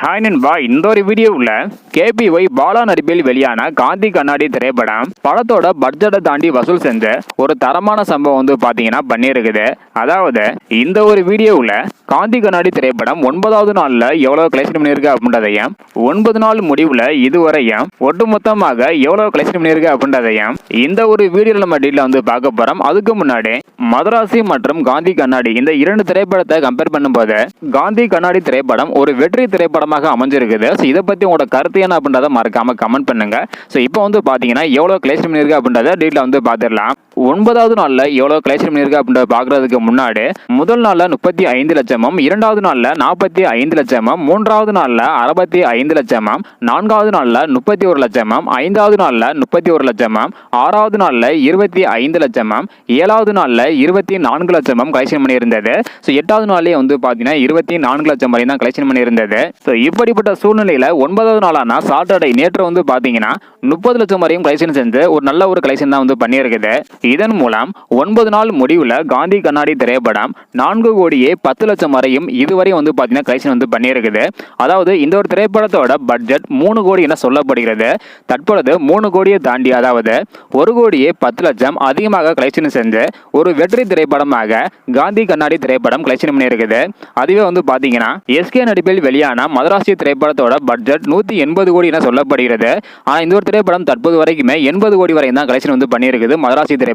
Hi நண்பா, இந்த ஒரு வீடியோவில் கேபிஒய் பாலா நடிப்பில் வெளியான காந்தி கண்ணாடி திரைப்படம் படத்தோட பட்ஜெட்டை தாண்டி வசூல் செஞ்ச ஒரு தரமான சம்பவம் வந்து பார்த்தீங்கன்னா பண்ணியிருக்குது. அதாவது இந்த ஒரு வீடியோவில் காந்தி கண்ணாடி திரைப்படம் 9வது நாளில் எவ்வளோ கலெக்ஷன் பண்ணியிருக்கு அப்படின்றதையும் 9 நாள் முடிவில் இதுவரையும் ஒட்டுமொத்தமாக எவ்வளோ கலெக்ஷன் பண்ணியிருக்கு அப்படின்றதையும் இந்த ஒரு வீடியோவில் நம்ம டீட்டில் வந்து பார்க்க போகிறோம். அதுக்கு முன்னாடி மதராசி மற்றும் காந்தி கண்ணாடி இந்த இரண்டு திரைப்படத்தை கம்பேர் பண்ணும்போது காந்தி கண்ணாடி திரைப்படம் ஒரு வெற்றி திரைப்படமாக அமைஞ்சிருக்குது. ஸோ இதை பற்றி உங்களோட கருத்து என்ன அப்படின்றத மறக்காம கமெண்ட் பண்ணுங்க. ஸோ இப்போ வந்து பார்த்தீங்கன்னா எவ்வளோ கலெக்ஷன் பண்ணியிருக்கு அப்படின்றத டீட்டில் வந்து பார்த்துடலாம். 9வது நாளில் எவ்வளோ கலெக்ஷன் பண்ணியிருக்கு அப்படின்றத பார்க்குறதுக்கு முன்னாடி முதல் நாளில் 35 லட்சமும், 2வது நாளில் 45 லட்சமும், 3வது நாளில் 65 லட்சமும், 4வது நாளில் 31 லட்சமும், 5வது நாளில் 31 லட்சமும், 6வது நாளில் 25 லட்சமும், 7வது நாளில் 24 லட்சமும் கலெக்ஷன் பண்ணியிருந்தது. ஸோ 8வது நாள்லேயே வந்து பார்த்தீங்கன்னா 24 லட்சம் வரையும் தான் கலெக்ஷன் பண்ணியிருந்தது. ஸோ இப்படிப்பட்ட சூழ்நிலையில் 9வது நாளான சாட்டர்டே நேற்று வந்து பார்த்தீங்கன்னா 30 லட்சம் வரையும் கலெக்ஷன் செஞ்சு ஒரு நல்ல ஒரு கலெக்ஷன் தான் வந்து பண்ணியிருக்குது. இதன் மூலம் 9 நாள் முடிவில் காந்தி கண்ணாடி திரைப்படம் 4 கோடியே 10 லட்சம் வரையும் இதுவரை வந்து பார்த்தீங்கன்னா கலெக்ஷன் வந்து பண்ணியிருக்குது. அதாவது இந்த ஒரு திரைப்படத்தோட பட்ஜெட் 3 கோடி என சொல்லப்படுகிறது. தற்பொழுது 3 கோடியை தாண்டி, அதாவது 1 கோடியே 10 லட்சம் அதிகமாக கலெக்ஷன் செஞ்சு ஒரு வெற்றி திரைப்படமாக காந்தி கண்ணாடி திரைப்படம் கலெக்ஷன் பண்ணியிருக்குது. அதுவே வந்து பார்த்தீங்கன்னா எஸ்கே நடிப்பில் வெளியான மதராசி திரைப்படத்தோட பட்ஜெட் 180 கோடி என சொல்லப்படுகிறது. ஆனால் இந்த ஒரு திரைப்படம் தற்போது வரைக்குமே 80 கோடி வரை தான் கலெக்ஷன் வந்து பண்ணியிருக்குது. மதராசி திரைப்படம்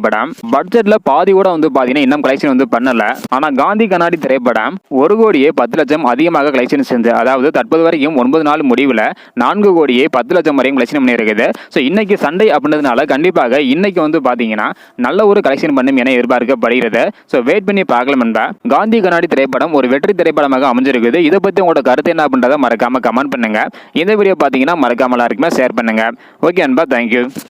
பட்ஜெட்ல பாதி கூட வந்து பாத்தீங்கன்னா இன்னும் கலெக்ஷன் வந்து பண்ணல. ஆனா காந்தி கண்ணாடி திரைப்படம் 1 கோடியே 10 லட்சம் அதிகமாக கலெக்ஷன் செஞ்சு, அதாவது தற்போது வரைக்கும் 9 நாள் முடிவில் 4 கோடியே 10 லட்சம் வரையும் கலெக்ஷன் பண்ணியிருக்குது. ஸோ இன்னைக்கு சண்டே அப்படின்றதுனால கண்டிப்பாக இன்னைக்கு வந்து பாத்தீங்கன்னா நல்ல ஒரு கலெக்ஷன் பண்ணும் என எதிர்பார்க்கப்படுகிறது. ஸோ வெயிட் பண்ணி பார்க்கலாம் என்பா. காந்தி கண்ணாடி திரைப்படம் ஒரு வெற்றி திரைப்படமாக அமைஞ்சிருக்குது. இதை பத்தி உங்களோட கருத்து என்ன அப்படின்றத மறக்காம கமெண்ட் பண்ணுங்க. இந்த வீடியோ பாத்தீங்கன்னா மறக்காம எல்லாருக்குமே ஷேர் பண்ணுங்க. ஓகே அன்பா, தேங்க்யூ.